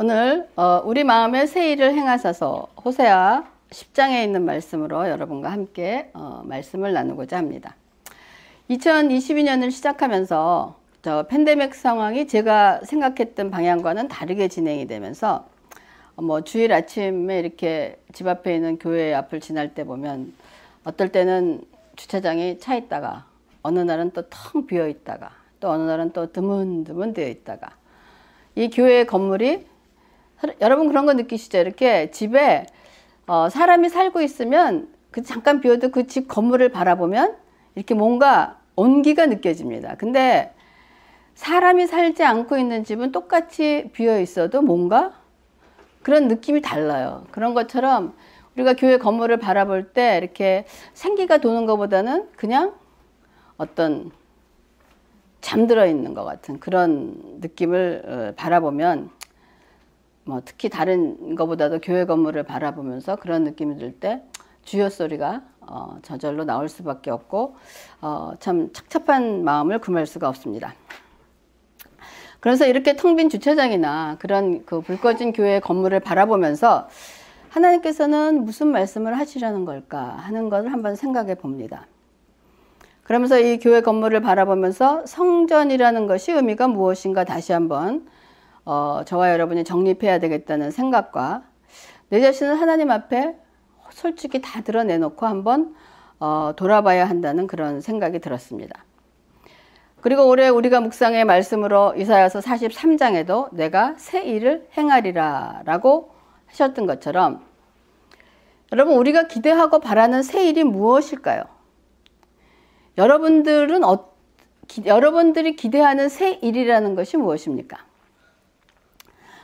오늘 우리 마음에 새 일을 행하소서 호세아 10장에 있는 말씀으로 여러분과 함께 말씀을 나누고자 합니다. 2022년을 시작하면서 팬데믹 상황이 제가 생각했던 방향과는 다르게 진행이 되면서 주일 아침에 이렇게 집 앞에 있는 교회 앞을 지날 때 보면 어떨 때는 주차장이 차 있다가 어느 날은 또 텅 비어 있다가 또 어느 날은 또 드문드문 되어 있다가 이 교회 건물이 여러분 그런 거 느끼시죠? 이렇게 집에 사람이 살고 있으면 그 잠깐 비어도 그 집 건물을 바라보면 이렇게 뭔가 온기가 느껴집니다. 근데 사람이 살지 않고 있는 집은 똑같이 비어 있어도 뭔가 그런 느낌이 달라요. 그런 것처럼 우리가 교회 건물을 바라볼 때 이렇게 생기가 도는 것보다는 그냥 어떤 잠들어 있는 것 같은 그런 느낌을 바라보면 특히 다른 것보다도 교회 건물을 바라보면서 그런 느낌이 들 때 주여 소리가 저절로 나올 수밖에 없고 참 착잡한 마음을 금할 수가 없습니다. 그래서 이렇게 텅 빈 주차장이나 그런 그 불 꺼진 교회 건물을 바라보면서 하나님께서는 무슨 말씀을 하시려는 걸까 하는 것을 한번 생각해 봅니다. 그러면서 이 교회 건물을 바라보면서 성전이라는 것이 의미가 무엇인가 다시 한번 저와 여러분이 정립해야 되겠다는 생각과 내 자신을 하나님 앞에 솔직히 다 드러내놓고 한번 돌아봐야 한다는 그런 생각이 들었습니다. 그리고 올해 우리가 묵상의 말씀으로 이사야서 43장에도 내가 새 일을 행하리라 라고 하셨던 것처럼 여러분 우리가 기대하고 바라는 새 일이 무엇일까요? 여러분들이 기대하는 새 일이라는 것이 무엇입니까?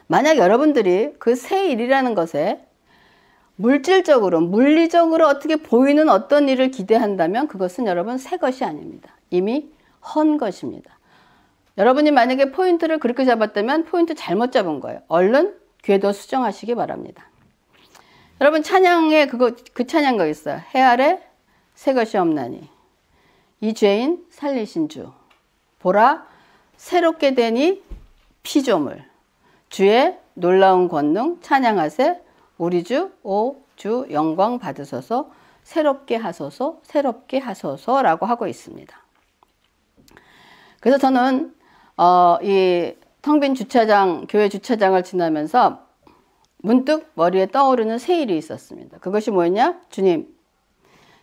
만약 여러분들이 그 새 일이라는 것에 물질적으로, 물리적으로 어떻게 보이는 어떤 일을 기대한다면 그것은 여러분 새 것이 아닙니다. 이미 헌 것입니다. 여러분이 만약에 포인트를 그렇게 잡았다면 포인트 잘못 잡은 거예요. 얼른 궤도 수정하시기 바랍니다. 여러분 찬양에 그 찬양가 있어요. 해 아래 새 것이 없나니 이 죄인 살리신 주 보라 새롭게 되니 피조물 주의 놀라운 권능 찬양하세 우리 주 오 주 영광 받으소서 새롭게 하소서 새롭게 하소서라고 하고 있습니다. 그래서 저는 이 텅 빈 주차장 교회 주차장을 지나면서 문득 머리에 떠오르는 새 일이 있었습니다. 그것이 뭐였냐? 주님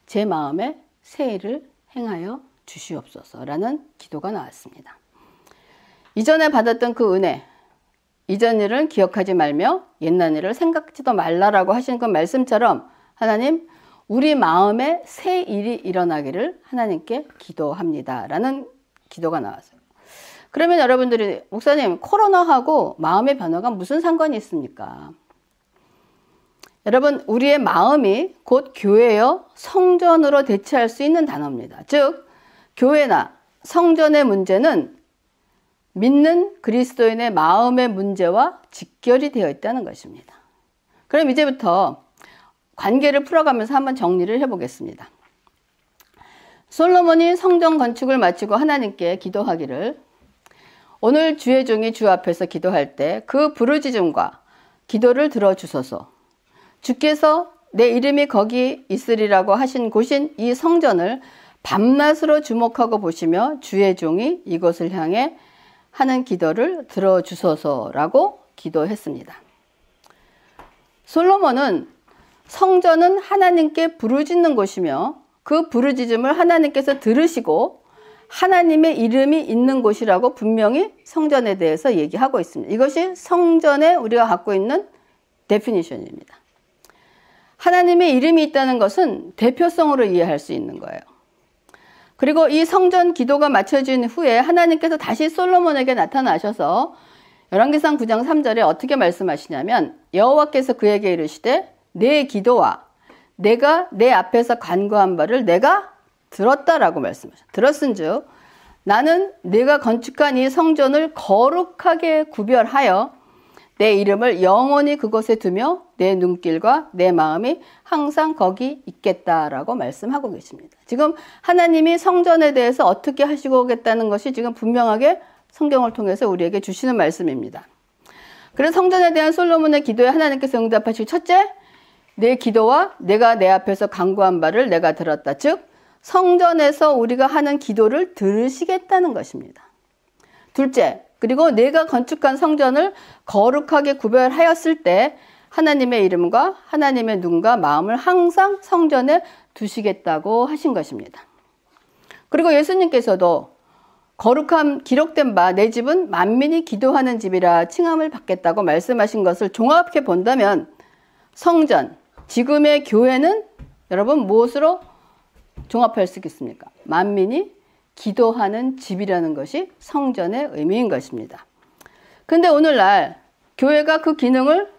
제 마음에 새 일을 행하여 주시옵소서라는 기도가 나왔습니다. 이전에 받았던 그 은혜 이전 일을 기억하지 말며 옛날 일을 생각지도 말라라고 하신 그 말씀처럼 하나님 우리 마음에 새 일이 일어나기를 하나님께 기도합니다 라는 기도가 나왔어요. 그러면 여러분들이 목사님 코로나하고 마음의 변화가 무슨 상관이 있습니까? 여러분 우리의 마음이 곧 교회여 성전으로 대체할 수 있는 단어입니다. 즉 교회나 성전의 문제는 믿는 그리스도인의 마음의 문제와 직결이 되어 있다는 것입니다. 그럼 이제부터 관계를 풀어가면서 한번 정리를 해보겠습니다. 솔로몬이 성전 건축을 마치고 하나님께 기도하기를 오늘 주의 종이 주 앞에서 기도할 때 그 부르짖음과 기도를 들어주소서 주께서 내 이름이 거기 있으리라고 하신 곳인 이 성전을 밤낮으로 주목하고 보시며 주의 종이 이곳을 향해 하는 기도를 들어주소서라고 기도했습니다. 솔로몬은 성전은 하나님께 부르짖는 곳이며 그 부르짖음을 하나님께서 들으시고 하나님의 이름이 있는 곳이라고 분명히 성전에 대해서 얘기하고 있습니다. 이것이 성전에 우리가 갖고 있는 데피니션입니다. 하나님의 이름이 있다는 것은 대표성으로 이해할 수 있는 거예요. 그리고 이 성전 기도가 마쳐진 후에 하나님께서 다시 솔로몬에게 나타나셔서 열왕기상 9장 3절에 어떻게 말씀하시냐면 여호와께서 그에게 이르시되 내 기도와 내가 내 앞에서 간구한 바를 내가 들었다라고 말씀하셨어요. 들었은즉 나는 내가 건축한 이 성전을 거룩하게 구별하여 내 이름을 영원히 그곳에 두며 내 눈길과 내 마음이 항상 거기 있겠다라고 말씀하고 계십니다. 지금 하나님이 성전에 대해서 어떻게 하시고 오겠다는 것이 지금 분명하게 성경을 통해서 우리에게 주시는 말씀입니다. 그래서 성전에 대한 솔로몬의 기도에 하나님께서 응답하시고, 첫째, 내 기도와 내가 내 앞에서 간구한 바를 내가 들었다. 즉 성전에서 우리가 하는 기도를 들으시겠다는 것입니다. 둘째, 그리고 내가 건축한 성전을 거룩하게 구별하였을 때 하나님의 이름과 하나님의 눈과 마음을 항상 성전에 두시겠다고 하신 것입니다. 그리고 예수님께서도 거룩함 기록된 바 내 집은 만민이 기도하는 집이라 칭함을 받겠다고 말씀하신 것을 종합해 본다면 성전, 지금의 교회는 여러분 무엇으로 종합할 수 있겠습니까? 만민이 기도하는 집이라는 것이 성전의 의미인 것입니다. 근데 오늘날 교회가 그 기능을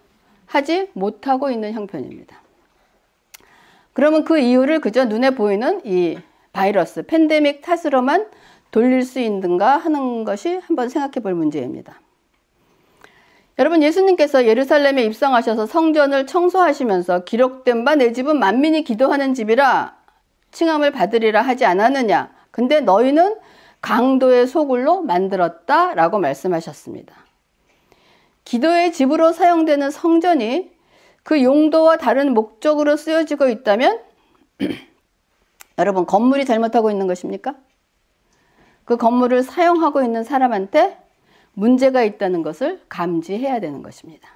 하지 못하고 있는 형편입니다. 그러면 그 이유를 그저 눈에 보이는 이 바이러스, 팬데믹 탓으로만 돌릴 수 있는가 하는 것이 한번 생각해 볼 문제입니다. 여러분, 예수님께서 예루살렘에 입성하셔서 성전을 청소하시면서 기록된 바 내 집은 만민이 기도하는 집이라 칭함을 받으리라 하지 않았느냐. 근데 너희는 강도의 소굴로 만들었다라고 말씀하셨습니다. 기도의 집으로 사용되는 성전이 그 용도와 다른 목적으로 쓰여지고 있다면 여러분, 건물이 잘못하고 있는 것입니까? 그 건물을 사용하고 있는 사람한테 문제가 있다는 것을 감지해야 되는 것입니다.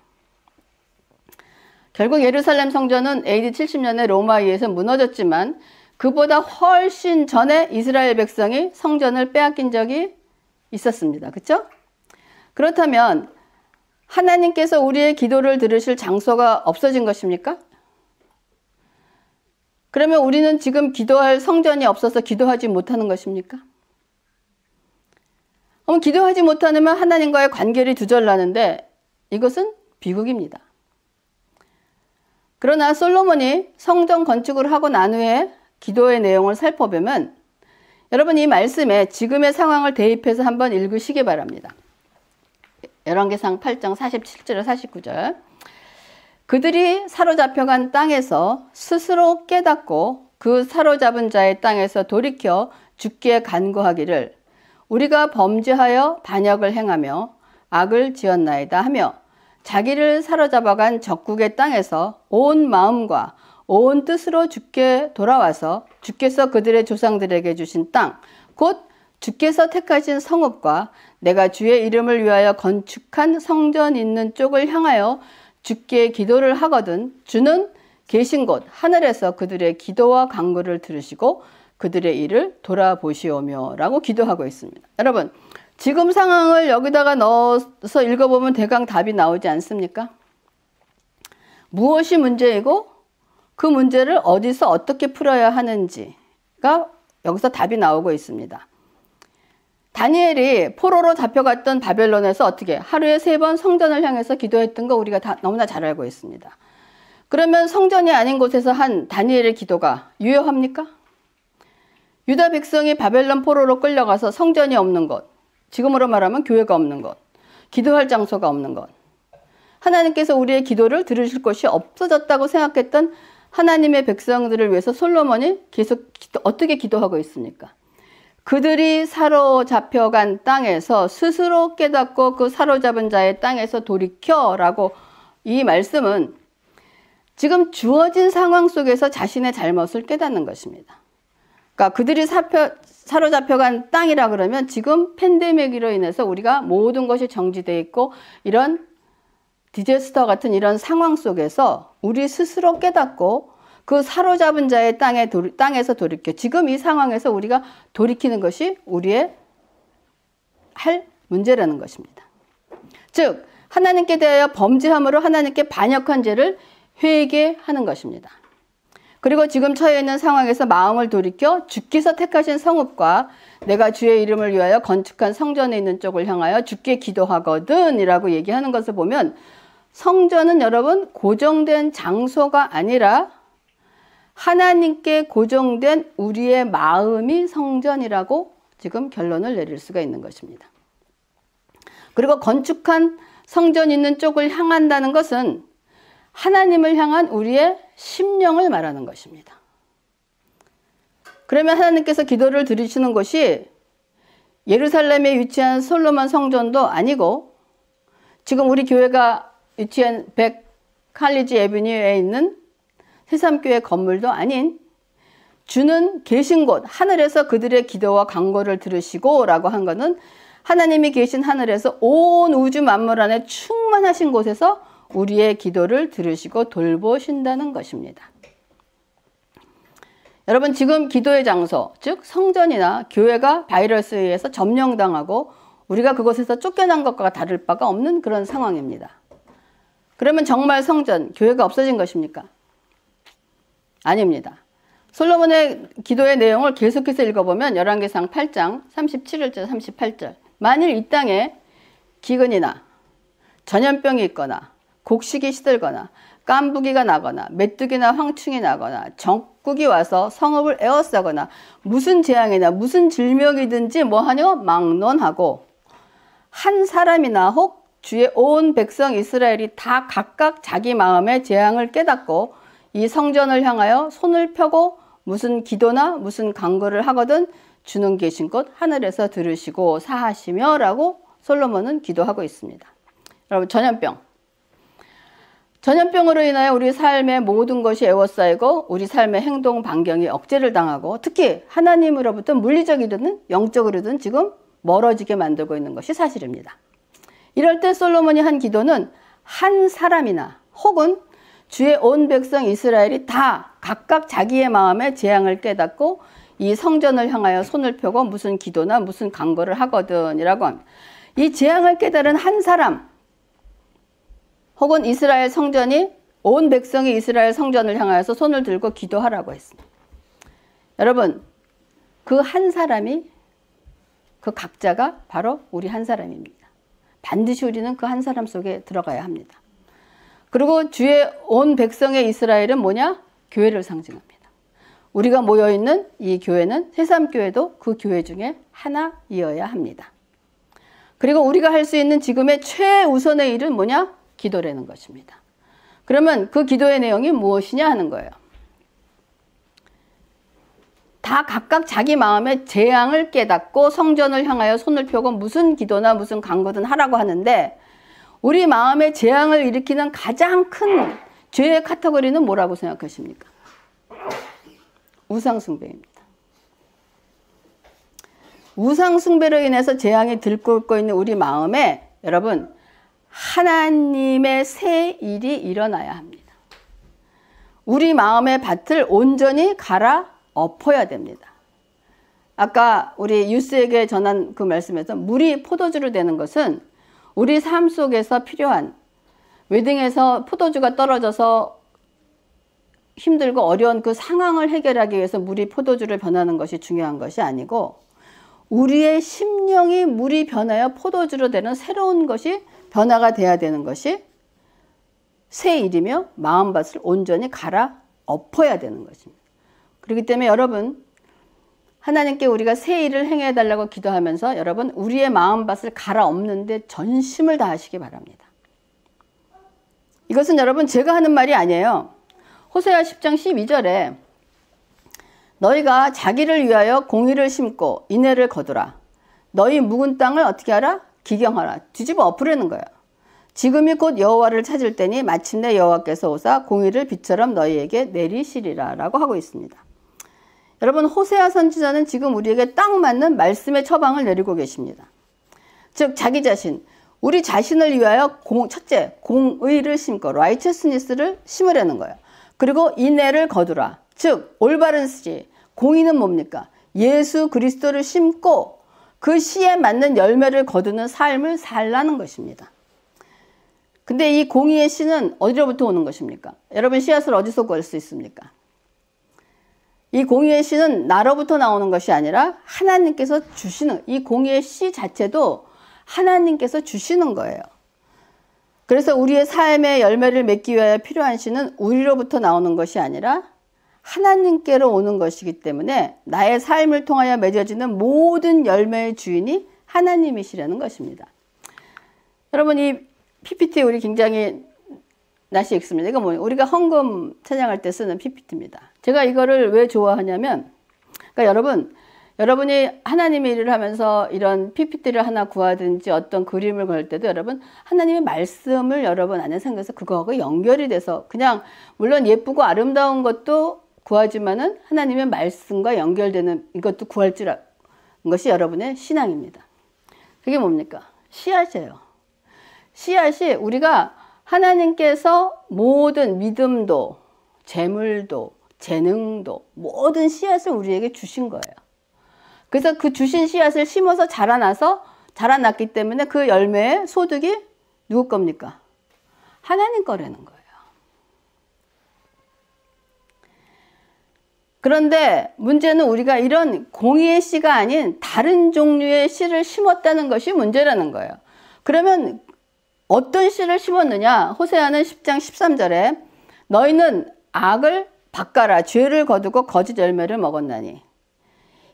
결국 예루살렘 성전은 AD 70년에 로마에 의해서 무너졌지만 그보다 훨씬 전에 이스라엘 백성이 성전을 빼앗긴 적이 있었습니다. 그렇죠? 그렇다면 하나님께서 우리의 기도를 들으실 장소가 없어진 것입니까? 그러면 우리는 지금 기도할 성전이 없어서 기도하지 못하는 것입니까? 기도하지 못하면 하나님과의 관계를 두절나는데 이것은 비극입니다. 그러나 솔로몬이 성전 건축을 하고 난 후에 기도의 내용을 살펴보면 여러분 이 말씀에 지금의 상황을 대입해서 한번 읽으시기 바랍니다. 열왕기상 8장 47절 49절 그들이 사로잡혀간 땅에서 스스로 깨닫고 그 사로잡은 자의 땅에서 돌이켜 주께 간구하기를 우리가 범죄하여 반역을 행하며 악을 지었나이다 하며 자기를 사로잡아간 적국의 땅에서 온 마음과 온 뜻으로 주께 돌아와서 주께서 그들의 조상들에게 주신 땅, 곧 주께서 택하신 성읍과 내가 주의 이름을 위하여 건축한 성전 있는 쪽을 향하여 주께 기도를 하거든 주는 계신 곳 하늘에서 그들의 기도와 간구를 들으시고 그들의 일을 돌아보시오며 라고 기도하고 있습니다. 여러분, 지금 상황을 여기다가 넣어서 읽어보면 대강 답이 나오지 않습니까? 무엇이 문제이고 그 문제를 어디서 어떻게 풀어야 하는지가 여기서 답이 나오고 있습니다. 다니엘이 포로로 잡혀갔던 바벨론에서 어떻게 하루에 3번 성전을 향해서 기도했던 거 우리가 다 너무나 잘 알고 있습니다. 그러면 성전이 아닌 곳에서 한 다니엘의 기도가 유효합니까? 유다 백성이 바벨론 포로로 끌려가서 성전이 없는 것, 지금으로 말하면 교회가 없는 것, 기도할 장소가 없는 것, 하나님께서 우리의 기도를 들으실 곳이 없어졌다고 생각했던 하나님의 백성들을 위해서 솔로몬이 계속 어떻게 기도하고 있습니까? 그들이 사로잡혀간 땅에서 스스로 깨닫고 그 사로잡은 자의 땅에서 돌이켜라고 이 말씀은 지금 주어진 상황 속에서 자신의 잘못을 깨닫는 것입니다. 그러니까 그들이 사로잡혀간 땅이라 그러면 지금 팬데믹으로 인해서 우리가 모든 것이 정지되어 있고 이런 디제스터 같은 이런 상황 속에서 우리 스스로 깨닫고 그 사로잡은 자의 땅에서 돌이켜 지금 이 상황에서 우리가 돌이키는 것이 우리의 할 문제라는 것입니다. 즉 하나님께 대하여 범죄함으로 하나님께 반역한 죄를 회개하는 것입니다. 그리고 지금 처해 있는 상황에서 마음을 돌이켜 주께서 택하신 성읍과 내가 주의 이름을 위하여 건축한 성전에 있는 쪽을 향하여 주께 기도하거든 이라고 얘기하는 것을 보면 성전은 여러분 고정된 장소가 아니라 하나님께 고정된 우리의 마음이 성전이라고 지금 결론을 내릴 수가 있는 것입니다. 그리고 건축한 성전 있는 쪽을 향한다는 것은 하나님을 향한 우리의 심령을 말하는 것입니다. 그러면 하나님께서 기도를 들으시는 곳이 예루살렘에 위치한 솔로몬 성전도 아니고 지금 우리 교회가 유치한 100 칼리지 에비뉴에 있는 새삼교회 건물도 아닌 주는 계신 곳, 하늘에서 그들의 기도와 간구를 들으시고 라고 한 거는 하나님이 계신 하늘에서 온 우주 만물 안에 충만하신 곳에서 우리의 기도를 들으시고 돌보신다는 것입니다. 여러분, 지금 기도의 장소, 즉 성전이나 교회가 바이러스에 의해서 점령당하고 우리가 그곳에서 쫓겨난 것과 다를 바가 없는 그런 상황입니다. 그러면 정말 성전, 교회가 없어진 것입니까? 아닙니다. 솔로몬의 기도의 내용을 계속해서 읽어보면 열왕기상 8장 37절에서 38절, 만일 이 땅에 기근이나 전염병이 있거나 곡식이 시들거나 깐부기가 나거나 메뚜기나 황충이 나거나 적국이 와서 성읍을 에워싸거나 무슨 재앙이나 무슨 질병이든지 뭐하뇨? 막론하고 한 사람이나 혹 주의 온 백성 이스라엘이 다 각각 자기 마음의 재앙을 깨닫고 이 성전을 향하여 손을 펴고 무슨 기도나 무슨 간구를 하거든 주는 계신 곳 하늘에서 들으시고 사하시며 라고 솔로몬은 기도하고 있습니다. 여러분, 전염병으로 인하여 우리 삶의 모든 것이 에워싸이고 우리 삶의 행동 반경이 억제를 당하고 특히 하나님으로부터 물리적이든 영적으로든 지금 멀어지게 만들고 있는 것이 사실입니다. 이럴 때 솔로몬이 한 기도는 한 사람이나 혹은 주의 온 백성 이스라엘이 다 각각 자기의 마음의 재앙을 깨닫고 이 성전을 향하여 손을 펴고 무슨 기도나 무슨 간구를 하거든 이라고 합니다. 이 재앙을 깨달은 한 사람 혹은 이스라엘 성전이 온 백성이 이스라엘 성전을 향하여서 손을 들고 기도하라고 했습니다. 여러분, 그 한 사람이 그 각자가 바로 우리 한 사람입니다. 반드시 우리는 그 한 사람 속에 들어가야 합니다. 그리고 주의 온 백성의 이스라엘은 뭐냐? 교회를 상징합니다. 우리가 모여있는 이 교회는 새삼교회도 그 교회 중에 하나이어야 합니다. 그리고 우리가 할 수 있는 지금의 최우선의 일은 뭐냐? 기도라는 것입니다. 그러면 그 기도의 내용이 무엇이냐 하는 거예요. 다 각각 자기 마음의 재앙을 깨닫고 성전을 향하여 손을 펴고 무슨 기도나 무슨 간구든 하라고 하는데 우리 마음의 재앙을 일으키는 가장 큰 죄의 카테고리는 뭐라고 생각하십니까? 우상숭배입니다. 우상숭배로 인해서 재앙이 들끓고 있는 우리 마음에 여러분 하나님의 새 일이 일어나야 합니다. 우리 마음의 밭을 온전히 갈아 엎어야 됩니다. 아까 우리 유스에게 전한 그 말씀에서 물이 포도주로 되는 것은 우리 삶 속에서 필요한 웨딩에서 포도주가 떨어져서 힘들고 어려운 그 상황을 해결하기 위해서 물이 포도주를 변하는 것이 중요한 것이 아니고 우리의 심령이 물이 변하여 포도주로 되는 새로운 것이 변화가 돼야 되는 것이 새 일이며 마음밭을 온전히 갈아 엎어야 되는 것입니다. 그렇기 때문에 여러분 하나님께 우리가 새 일을 행해 달라고 기도하면서 여러분 우리의 마음밭을 갈아 엎는데 전심을 다하시기 바랍니다. 이것은 여러분 제가 하는 말이 아니에요. 호세아 10장 12절에 너희가 자기를 위하여 공의를 심고 인애를 거두라. 너희 묵은 땅을 어떻게 하라? 기경하라. 뒤집어 엎으려는 거예요. 지금이 곧 여호와를 찾을 때니 마침내 여호와께서 오사 공의를 비처럼 너희에게 내리시리라 라고 하고 있습니다. 여러분 호세아 선지자는 지금 우리에게 딱 맞는 말씀의 처방을 내리고 계십니다. 즉 자기 자신, 우리 자신을 위하여 첫째 공의를 심고 righteousness를 심으려는 거예요. 그리고 인애를 거두라. 즉 올바른 씨, 공의는 뭡니까? 예수 그리스도를 심고 그 씨에 맞는 열매를 거두는 삶을 살라는 것입니다. 근데 이 공의의 씨는 어디로부터 오는 것입니까? 여러분 씨앗을 어디서 구할 수 있습니까? 이 공의의 씨는 나로부터 나오는 것이 아니라 하나님께서 주시는, 이 공의의 씨 자체도 하나님께서 주시는 거예요. 그래서 우리의 삶의 열매를 맺기 위하여 필요한 씨는 우리로부터 나오는 것이 아니라 하나님께로 오는 것이기 때문에 나의 삶을 통하여 맺어지는 모든 열매의 주인이 하나님이시라는 것입니다. 여러분 이 PPT 우리 굉장히 낯이 익습니다. 이거 뭐예요? 우리가 헌금 찬양할 때 쓰는 PPT입니다. 제가 이거를 왜 좋아하냐면, 그러니까 여러분 여러분이 하나님의 일을 하면서 이런 PPT를 하나 구하든지 어떤 그림을 그릴 때도 여러분 하나님의 말씀을 여러분 안에 생겨서 그거하고 연결이 돼서 그냥 물론 예쁘고 아름다운 것도 구하지만은 하나님의 말씀과 연결되는 이것도 구할 줄 아는 것이 여러분의 신앙입니다. 그게 뭡니까? 씨앗이에요. 씨앗이 우리가 하나님께서 모든 믿음도 재물도 재능도 모든 씨앗을 우리에게 주신 거예요. 그래서 그 주신 씨앗을 심어서 자라났기 때문에 그 열매의 소득이 누구 겁니까? 하나님 거라는 거예요. 그런데 문제는 우리가 이런 공의의 씨가 아닌 다른 종류의 씨를 심었다는 것이 문제라는 거예요. 그러면 어떤 씨를 심었느냐? 호세아는 10장 13절에 너희는 악을 바꿔라 죄를 거두고 거짓 열매를 먹었나니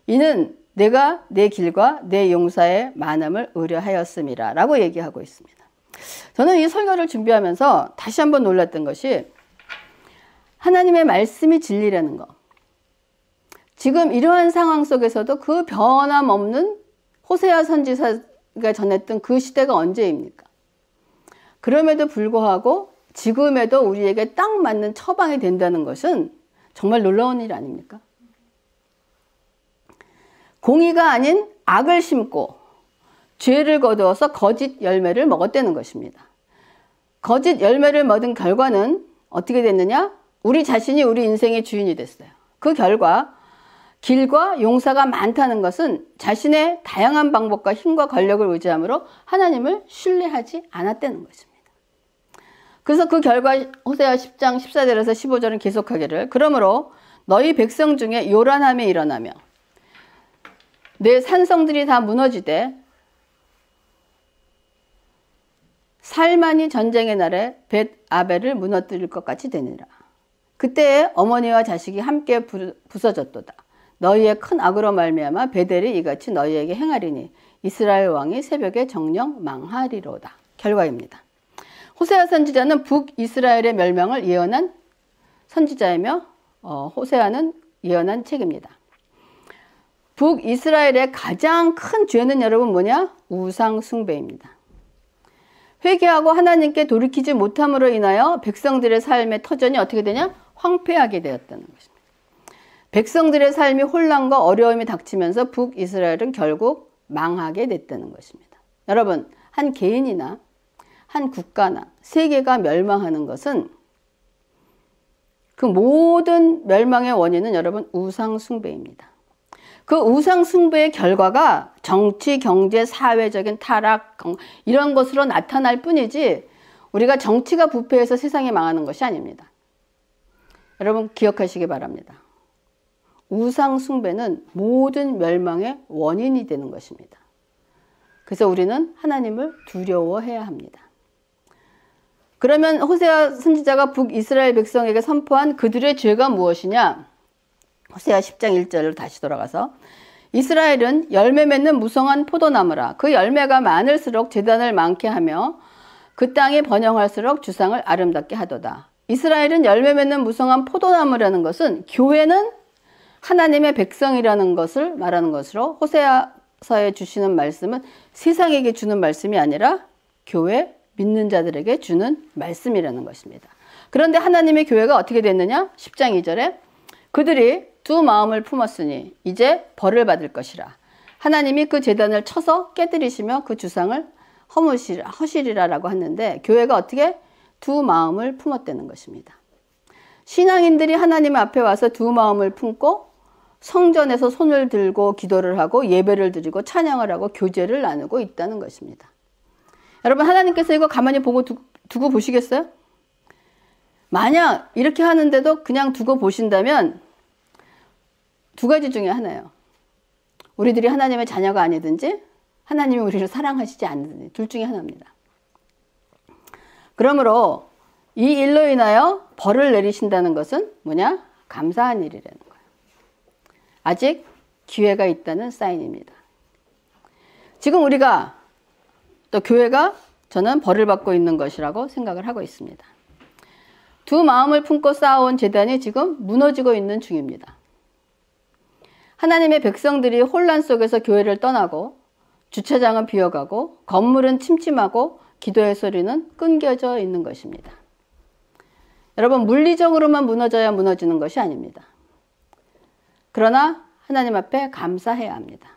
이는 내가 내 길과 내 용사의 많음을 의뢰하였음이라 라고 얘기하고 있습니다. 저는 이 설교를 준비하면서 다시 한번 놀랐던 것이 하나님의 말씀이 진리라는 거. 지금 이러한 상황 속에서도 그 변함없는 호세아 선지자가 전했던 그 시대가 언제입니까? 그럼에도 불구하고 지금에도 우리에게 딱 맞는 처방이 된다는 것은 정말 놀라운 일 아닙니까? 공의가 아닌 악을 심고 죄를 거두어서 거짓 열매를 먹었다는 것입니다. 거짓 열매를 먹은 결과는 어떻게 됐느냐? 우리 자신이 우리 인생의 주인이 됐어요. 그 결과 길과 용사가 많다는 것은 자신의 다양한 방법과 힘과 권력을 의지함으로 하나님을 신뢰하지 않았다는 것입니다. 그래서 그 결과 호세아 10장 14절에서 15절은 계속하기를 그러므로 너희 백성 중에 요란함이 일어나며 내 산성들이 다 무너지되 살만이 전쟁의 날에 벳 아벨을 무너뜨릴 것 같이 되니라. 그때에 어머니와 자식이 함께 부서졌도다. 너희의 큰 악으로 말미암아 베델이 이같이 너희에게 행하리니 이스라엘 왕이 새벽에 정령 망하리로다. 결과입니다. 호세아 선지자는 북이스라엘의 멸망을 예언한 선지자이며 호세아는 예언한 책입니다. 북이스라엘의 가장 큰 죄는 여러분 뭐냐? 우상 숭배입니다. 회개하고 하나님께 돌이키지 못함으로 인하여 백성들의 삶의 터전이 어떻게 되냐? 황폐하게 되었다는 것입니다. 백성들의 삶이 혼란과 어려움이 닥치면서 북이스라엘은 결국 망하게 됐다는 것입니다. 여러분, 한 개인이나 한 국가나 세계가 멸망하는 것은 그 모든 멸망의 원인은 여러분 우상 숭배입니다. 그 우상 숭배의 결과가 정치, 경제, 사회적인 타락 이런 것으로 나타날 뿐이지 우리가 정치가 부패해서 세상이 망하는 것이 아닙니다. 여러분 기억하시기 바랍니다. 우상 숭배는 모든 멸망의 원인이 되는 것입니다. 그래서 우리는 하나님을 두려워해야 합니다. 그러면 호세아 선지자가 북이스라엘 백성에게 선포한 그들의 죄가 무엇이냐? 호세아 10장 1절로 다시 돌아가서 이스라엘은 열매 맺는 무성한 포도나무라. 그 열매가 많을수록 제단을 많게 하며 그 땅이 번영할수록 주상을 아름답게 하도다. 이스라엘은 열매 맺는 무성한 포도나무라는 것은 교회는 하나님의 백성이라는 것을 말하는 것으로 호세아서에 주시는 말씀은 세상에게 주는 말씀이 아니라 교회 믿는 자들에게 주는 말씀이라는 것입니다. 그런데 하나님의 교회가 어떻게 됐느냐? 10장 2절에 그들이 두 마음을 품었으니 이제 벌을 받을 것이라. 하나님이 그 제단을 쳐서 깨뜨리시며 그 주상을 허시리라라고 했는데 교회가 어떻게 두 마음을 품었다는 것입니다. 신앙인들이 하나님 앞에 와서 두 마음을 품고 성전에서 손을 들고 기도를 하고 예배를 드리고 찬양을 하고 교제를 나누고 있다는 것입니다. 여러분 하나님께서 이거 가만히 두고 보시겠어요? 만약 이렇게 하는데도 그냥 두고 보신다면 두 가지 중에 하나예요. 우리들이 하나님의 자녀가 아니든지 하나님이 우리를 사랑하시지 않는지 둘 중에 하나입니다. 그러므로 이 일로 인하여 벌을 내리신다는 것은 뭐냐? 감사한 일이라는 거예요. 아직 기회가 있다는 사인입니다. 지금 우리가 또 교회가 저는 벌을 받고 있는 것이라고 생각을 하고 있습니다. 두 마음을 품고 쌓아온 제단이 지금 무너지고 있는 중입니다. 하나님의 백성들이 혼란 속에서 교회를 떠나고 주차장은 비어가고 건물은 침침하고 기도의 소리는 끊겨져 있는 것입니다. 여러분, 물리적으로만 무너져야 무너지는 것이 아닙니다. 그러나 하나님 앞에 감사해야 합니다.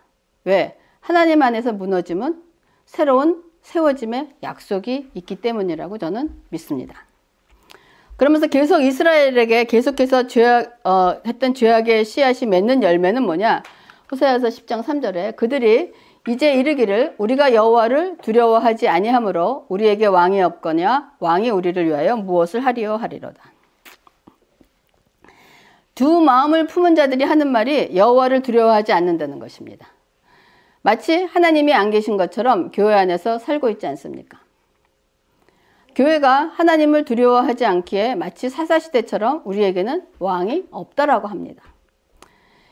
왜? 하나님 안에서 무너짐은 새로운 세워짐의 약속이 있기 때문이라고 저는 믿습니다. 그러면서 계속 이스라엘에게 계속해서 했던 죄악의 씨앗이 맺는 열매는 뭐냐? 호세아서 10장 3절에 그들이 이제 이르기를 우리가 여호와를 두려워하지 아니하므로 우리에게 왕이 없거냐 왕이 우리를 위하여 무엇을 하리요 하리로다. 두 마음을 품은 자들이 하는 말이 여호와를 두려워하지 않는다는 것입니다. 마치 하나님이 안 계신 것처럼 교회 안에서 살고 있지 않습니까? 교회가 하나님을 두려워하지 않기에 마치 사사시대처럼 우리에게는 왕이 없다라고 합니다.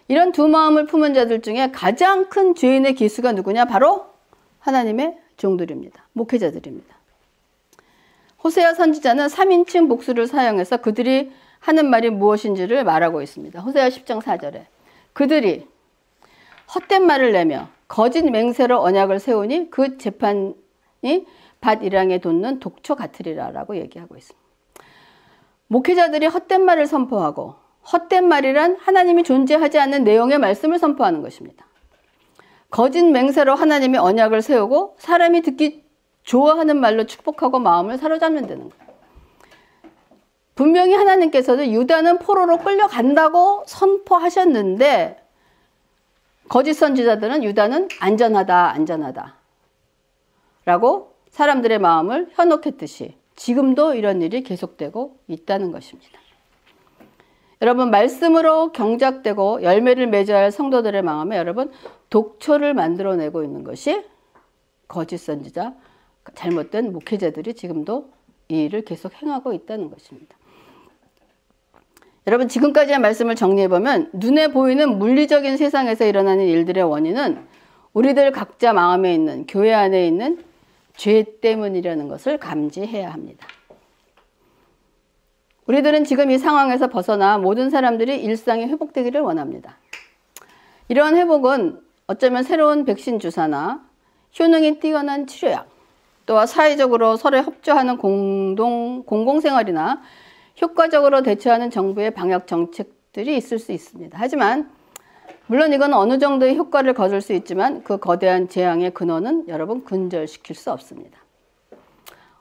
이런 두 마음을 품은 자들 중에 가장 큰 죄인의 기수가 누구냐? 바로 하나님의 종들입니다. 목회자들입니다. 호세아 선지자는 3인칭 복수를 사용해서 그들이 하는 말이 무엇인지를 말하고 있습니다. 호세아 10장 4절에 그들이 헛된 말을 내며 거짓 맹세로 언약을 세우니 그 재판이 밭 일항에 돋는 독초 같으리라 라고 얘기하고 있습니다. 목회자들이 헛된 말을 선포하고 헛된 말이란 하나님이 존재하지 않는 내용의 말씀을 선포하는 것입니다. 거짓 맹세로 하나님이 언약을 세우고 사람이 듣기 좋아하는 말로 축복하고 마음을 사로잡는다는 거예요. 분명히 하나님께서도 유다는 포로로 끌려간다고 선포하셨는데 거짓 선지자들은 유다는 안전하다 라고 사람들의 마음을 현혹했듯이 지금도 이런 일이 계속되고 있다는 것입니다. 여러분, 말씀으로 경작되고 열매를 맺어야 할 성도들의 마음에 여러분 독초를 만들어내고 있는 것이 거짓 선지자, 잘못된 목회자들이 지금도 이 일을 계속 행하고 있다는 것입니다. 여러분, 지금까지의 말씀을 정리해보면 눈에 보이는 물리적인 세상에서 일어나는 일들의 원인은 우리들 각자 마음에 있는, 교회 안에 있는 죄 때문이라는 것을 감지해야 합니다. 우리들은 지금 이 상황에서 벗어나 모든 사람들이 일상이 회복되기를 원합니다. 이러한 회복은 어쩌면 새로운 백신 주사나 효능이 뛰어난 치료약, 또한 사회적으로 서로 협조하는 공공생활이나 효과적으로 대처하는 정부의 방역 정책들이 있을 수 있습니다. 하지만 물론 이건 어느 정도의 효과를 거둘 수 있지만 그 거대한 재앙의 근원은 여러분 근절시킬 수 없습니다.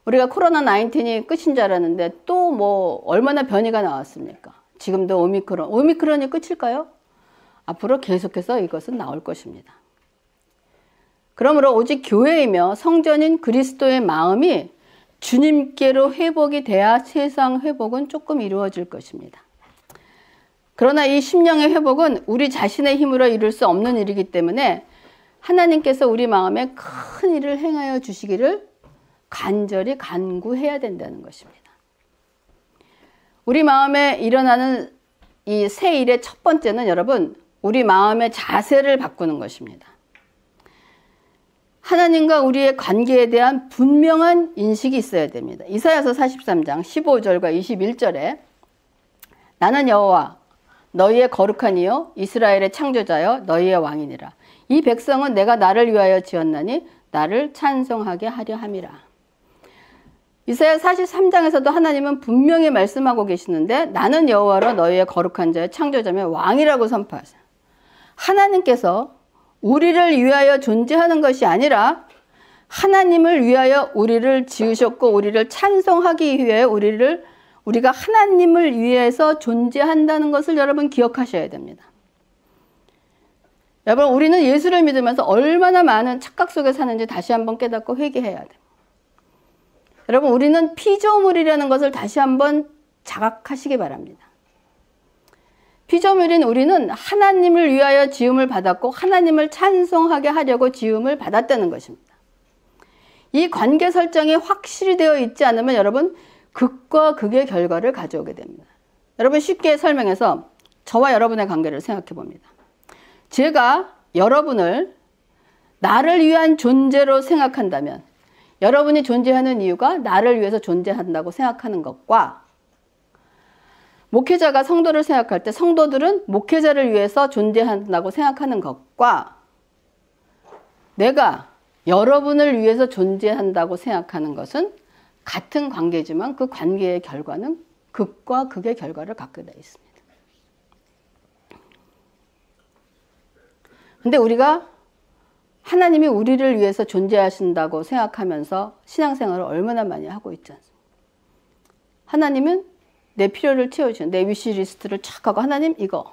우리가 코로나19이 끝인 줄 알았는데 또 뭐 얼마나 변이가 나왔습니까? 지금도 오미크론이 끝일까요? 앞으로 계속해서 이것은 나올 것입니다. 그러므로 오직 교회이며 성전인 그리스도의 마음이 주님께로 회복이 돼야 세상 회복은 조금 이루어질 것입니다. 그러나 이 심령의 회복은 우리 자신의 힘으로 이룰 수 없는 일이기 때문에 하나님께서 우리 마음에 큰 일을 행하여 주시기를 간절히 간구해야 된다는 것입니다. 우리 마음에 일어나는 이 새 일의 첫 번째는 여러분, 우리 마음의 자세를 바꾸는 것입니다. 하나님과 우리의 관계에 대한 분명한 인식이 있어야 됩니다. 이사야서 43장 15절과 21절에 나는 여호와 너희의 거룩한 이요 이스라엘의 창조자여 너희의 왕이니라. 이 백성은 내가 나를 위하여 지었나니 나를 찬송하게 하려 함이라. 이사야 43장에서도 하나님은 분명히 말씀하고 계시는데 나는 여호와로 너희의 거룩한 자의 창조자며 왕이라고 선포하세요. 하나님께서 우리를 위하여 존재하는 것이 아니라 하나님을 위하여 우리를 지으셨고 우리를 찬송하기 위해 우리가 하나님을 위해서 존재한다는 것을 여러분 기억하셔야 됩니다. 여러분, 우리는 예수를 믿으면서 얼마나 많은 착각 속에 사는지 다시 한번 깨닫고 회개해야 됩니다. 여러분, 우리는 피조물이라는 것을 다시 한번 자각하시기 바랍니다. 피조물인 우리는 하나님을 위하여 지음을 받았고 하나님을 찬송하게 하려고 지음을 받았다는 것입니다. 이 관계 설정이 확실히 되어 있지 않으면 여러분 극과 극의 결과를 가져오게 됩니다. 여러분, 쉽게 설명해서 저와 여러분의 관계를 생각해 봅니다. 제가 여러분을 나를 위한 존재로 생각한다면 여러분이 존재하는 이유가 나를 위해서 존재한다고 생각하는 것과 목회자가 성도를 생각할 때 성도들은 목회자를 위해서 존재한다고 생각하는 것과 내가 여러분을 위해서 존재한다고 생각하는 것은 같은 관계지만 그 관계의 결과는 극과 극의 결과를 갖게 되어 있습니다. 근데 우리가 하나님이 우리를 위해서 존재하신다고 생각하면서 신앙생활을 얼마나 많이 하고 있지 않습니까? 하나님은 내 필요를 채워주는 내 위시리스트를 쫙 하고 하나님 이거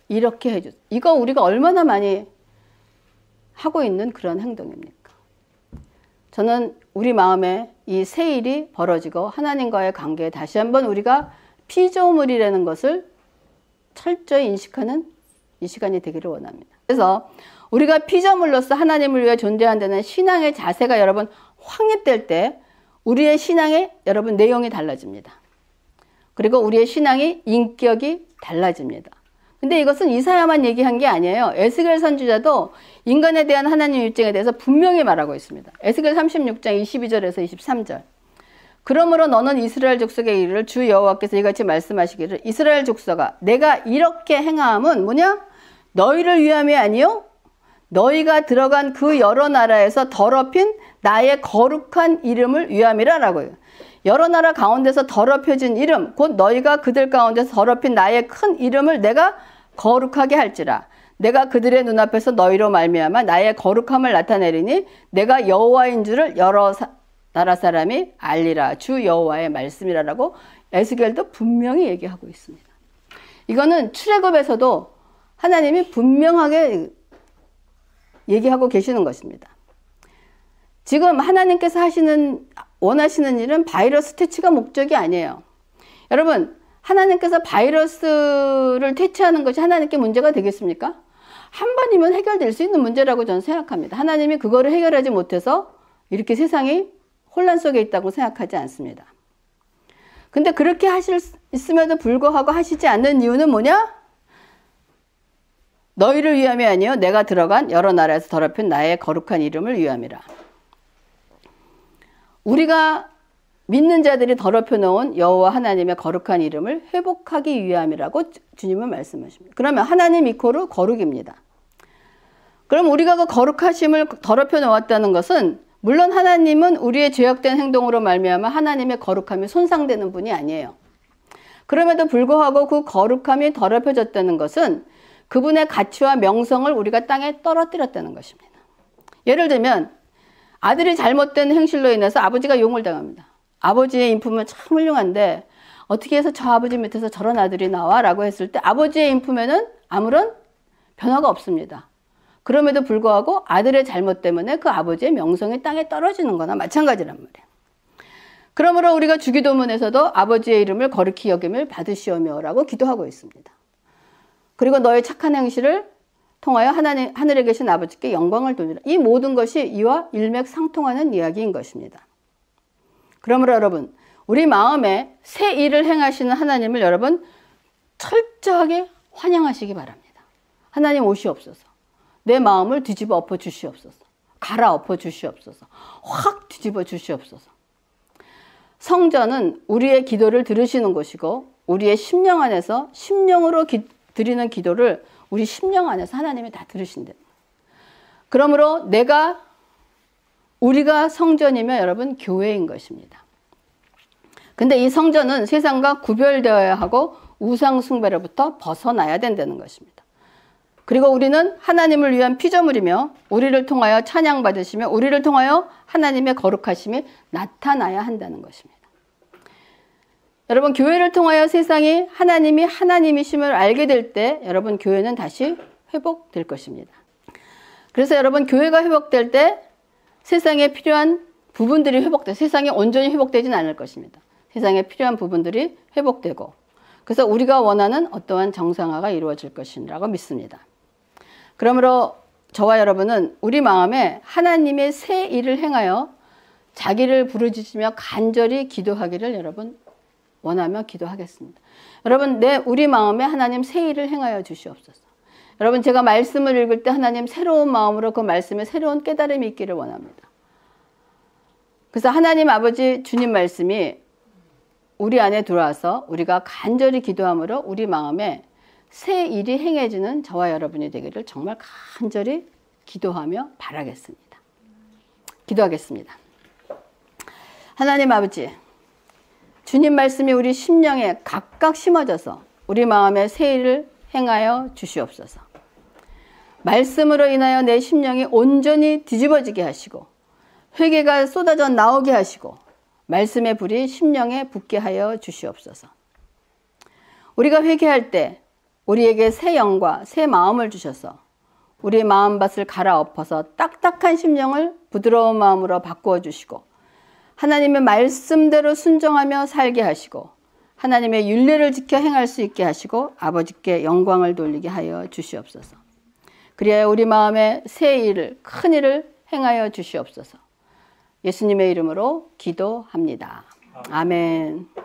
이렇게 해주세요. 이거 우리가 얼마나 많이 하고 있는 그런 행동입니까? 저는 우리 마음에 이 새 일이 벌어지고 하나님과의 관계에 다시 한번 우리가 피조물이라는 것을 철저히 인식하는 이 시간이 되기를 원합니다. 그래서 우리가 피조물로서 하나님을 위해 존재한다는 신앙의 자세가 여러분 확립될 때 우리의 신앙의 여러분 내용이 달라집니다. 그리고 우리의 신앙의 인격이 달라집니다. 근데 이것은 이사야만 얘기한 게 아니에요. 에스겔 선지자도 인간에 대한 하나님 입장에 대해서 분명히 말하고 있습니다. 에스겔 36장 22절에서 23절. 그러므로 너는 이스라엘 족속에 이르를 주 여호와께서 이같이 말씀하시기를 이스라엘 족속아 내가 이렇게 행함은 뭐냐? 너희를 위함이 아니요 너희가 들어간 그 여러 나라에서 더럽힌 나의 거룩한 이름을 위함이라 라고요. 여러 나라 가운데서 더럽혀진 이름 곧 너희가 그들 가운데서 더럽힌 나의 큰 이름을 내가 거룩하게 할지라. 내가 그들의 눈앞에서 너희로 말미암아 나의 거룩함을 나타내리니 내가 여호와인 줄을 여러 나라 사람이 알리라. 주 여호와의 말씀이라라고 에스겔도 분명히 얘기하고 있습니다. 이거는 출애굽에서도 하나님이 분명하게 얘기하고 계시는 것입니다. 지금 하나님께서 원하시는 일은 바이러스 퇴치가 목적이 아니에요. 여러분, 하나님께서 바이러스를 퇴치하는 것이 하나님께 문제가 되겠습니까? 한 번이면 해결될 수 있는 문제라고 저는 생각합니다. 하나님이 그거를 해결하지 못해서 이렇게 세상이 혼란 속에 있다고 생각하지 않습니다. 근데 그렇게 있음에도 불구하고 하시지 않는 이유는 뭐냐? 너희를 위함이 아니요 내가 들어간 여러 나라에서 더럽힌 나의 거룩한 이름을 위함이라. 우리가 믿는 자들이 더럽혀 놓은 여호와 하나님의 거룩한 이름을 회복하기 위함이라고 주님은 말씀하십니다. 그러면 하나님 이코르 거룩입니다. 그럼 우리가 그 거룩하심을 더럽혀 놓았다는 것은 물론 하나님은 우리의 죄악된 행동으로 말미암아 하나님의 거룩함이 손상되는 분이 아니에요. 그럼에도 불구하고 그 거룩함이 더럽혀졌다는 것은 그분의 가치와 명성을 우리가 땅에 떨어뜨렸다는 것입니다. 예를 들면 아들이 잘못된 행실로 인해서 아버지가 용을 당합니다. 아버지의 인품은 참 훌륭한데 어떻게 해서 저 아버지 밑에서 저런 아들이 나와? 라고 했을 때 아버지의 인품에는 아무런 변화가 없습니다. 그럼에도 불구하고 아들의 잘못 때문에 그 아버지의 명성이 땅에 떨어지는 거나 마찬가지란 말이에요. 그러므로 우리가 주기도문에서도 아버지의 이름을 거룩히 여김을 받으시오며 라고 기도하고 있습니다. 그리고 너의 착한 행실을 통하여 하늘에 계신 아버지께 영광을 돌리라. 이 모든 것이 이와 일맥상통하는 이야기인 것입니다. 그러므로 여러분, 우리 마음에 새 일을 행하시는 하나님을 여러분 철저하게 환영하시기 바랍니다. 하나님 오시옵소서. 내 마음을 뒤집어 엎어 주시옵소서. 갈아엎어 주시옵소서. 확 뒤집어 주시옵소서. 성전은 우리의 기도를 들으시는 곳이고 우리의 심령 안에서 심령으로 드리는 기도를 우리 심령 안에서 하나님이 다 들으신대요. 그러므로 우리가 성전이면 여러분 교회인 것입니다. 근데 이 성전은 세상과 구별되어야 하고 우상 숭배로부터 벗어나야 된다는 것입니다. 그리고 우리는 하나님을 위한 피조물이며 우리를 통하여 찬양받으시며 우리를 통하여 하나님의 거룩하심이 나타나야 한다는 것입니다. 여러분, 교회를 통하여 세상이 하나님이 하나님이심을 알게 될 때 여러분 교회는 다시 회복될 것입니다. 그래서 여러분 교회가 회복될 때 세상에 필요한 부분들이 세상이 온전히 회복되지는 않을 것입니다. 세상에 필요한 부분들이 회복되고 그래서 우리가 원하는 어떠한 정상화가 이루어질 것이라고 믿습니다. 그러므로 저와 여러분은 우리 마음에 하나님의 새 일을 행하여 자기를 부르짖으며 간절히 기도하기를 여러분 원하며 기도하겠습니다. 여러분, 우리 마음에 하나님 새 일을 행하여 주시옵소서. 여러분, 제가 말씀을 읽을 때 하나님 새로운 마음으로 그 말씀에 새로운 깨달음이 있기를 원합니다. 그래서 하나님 아버지 주님 말씀이 우리 안에 들어와서 우리가 간절히 기도함으로 우리 마음에 새 일이 행해지는 저와 여러분이 되기를 정말 간절히 기도하며 바라겠습니다. 기도하겠습니다. 하나님 아버지, 주님 말씀이 우리 심령에 각각 심어져서 우리 마음에 새 일을 행하여 주시옵소서. 말씀으로 인하여 내 심령이 온전히 뒤집어지게 하시고 회개가 쏟아져 나오게 하시고 말씀의 불이 심령에 붙게 하여 주시옵소서. 우리가 회개할 때 우리에게 새 영과 새 마음을 주셔서 우리 마음밭을 갈아엎어서 딱딱한 심령을 부드러운 마음으로 바꾸어 주시고 하나님의 말씀대로 순종하며 살게 하시고 하나님의 율례를 지켜 행할 수 있게 하시고 아버지께 영광을 돌리게 하여 주시옵소서. 그리하여 우리 마음에 새 일을, 큰 일을 행하여 주시옵소서. 예수님의 이름으로 기도합니다. 아멘.